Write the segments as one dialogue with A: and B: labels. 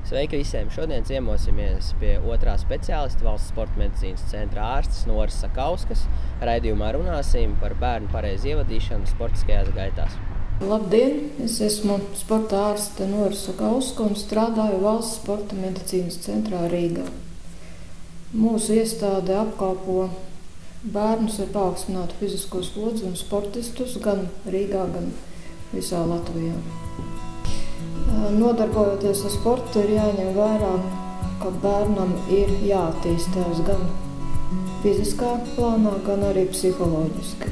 A: Sveiki visiem! Šodien ciemosimies pie otrā speciālista Valsts sporta medicīnas centra ārstes Noras Sakauskas. Raidījumā runāsim par bērnu pareizu ievadīšanu sportiskajās gaitās.
B: Labdien! Es esmu sporta ārste Nora Sakauska un strādāju Valsts sporta medicīnas centrā Rīgā. Mūsu iestāde apkalpo bērnus ar paaugstinātu fizisko slodzi un sportistus gan Rīgā, gan visā Latvijā. Nodarbojoties ar sportu, ir jāņem vērā, ka bērnam ir jāattīstās gan fiziskā plānā, gan arī psiholoģiski.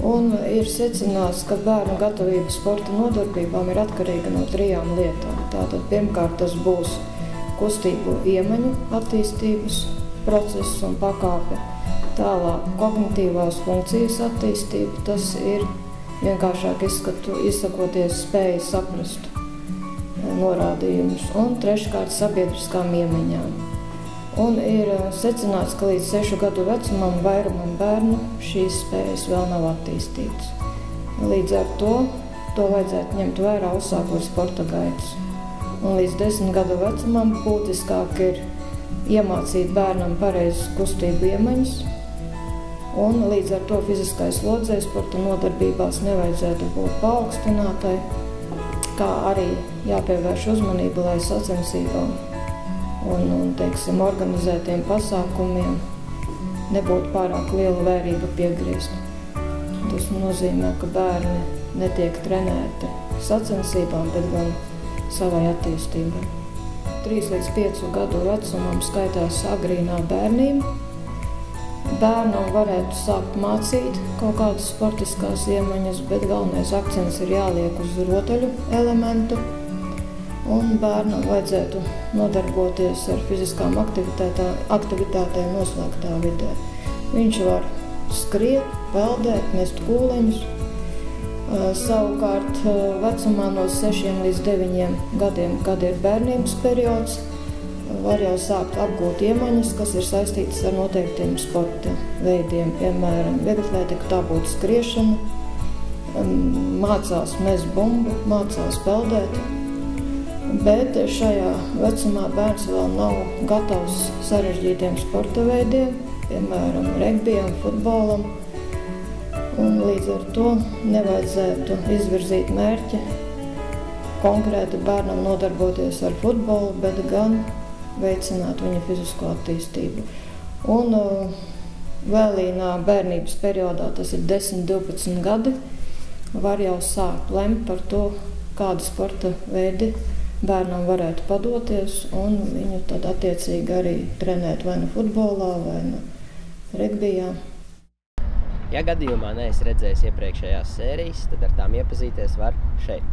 B: Un ir secināts, ka bērnu gatavība sporta nodarbībām ir atkarīga no 3 lietām. Tātad pirmkārt tas būs kustību iemaņu attīstības process un pakāpe. Tālāk kognitīvās funkcijas attīstība, tas ir vienkāršāk izsakoties spēja saprast norādījumus, un treškārt sabiedriskām iemaņām. Un ir secināts, ka līdz 6 gadu vecumam vairumam bērnu šīs spējas vēl nav attīstītas. Līdz ar to vajadzētu ņemt vērā uzsākot sporta gaitas. Un līdz 10 gadu vecumam būtiskāk ir iemācīt bērnam pareizas kustību iemaņas, un līdz ar to fiziskai slodzei sporta nodarbībās nevajadzētu būt paaugstinātai, kā arī jāpievērš uzmanība, lai sacensībām un organizētiem pasākumiem nebūtu pārāk liela vērība piegriezt. Tas nozīmē, ka bērni netiek trenēti sacensībām, bet gan savai attīstībai. 3 līdz 5 gadu vecumam skaitās agrīnā bērnība. Bērnam varētu sākt mācīt kaut kādas sportiskās iemaņas, bet galvenais akcents ir jāliek uz rotaļu elementu. Un bērnam vajadzētu nodarboties ar fiziskām aktivitātēm noslēgtā vidē. Viņš var skriet, peldēt, mest kūleņus. Savukārt vecumā no 6 līdz 9 gadiem, kad ir bērnības periods, var jau sākt apgūt iemaņas, kas ir saistītas ar noteiktiem sporta veidiem. Piemēram, vieglatlētika, tā būtu skriešana, mācās mest bumbu, mācās peldēt. Bet šajā vecumā bērns vēl nav gatavs sarežģītiem sporta veidiem, piemēram, regbijam, futbolam. Un līdz ar to nevajadzētu izvirzīt mērķi konkrēti bērnam nodarboties ar futbolu, bet gan veicināt viņa fizisko attīstību. Un vēlīnā bērnības periodā, tas ir 10–12 gadi, var jau sākt lemt par to, kādi sporta veidi bērnam varētu padoties, un viņu tad attiecīgi arī trenēt vai nu futbolā, vai nu regbijā.
A: Ja gadījumā neesi redzējis iepriekšējās sērijas, tad ar tām iepazīties var šeit.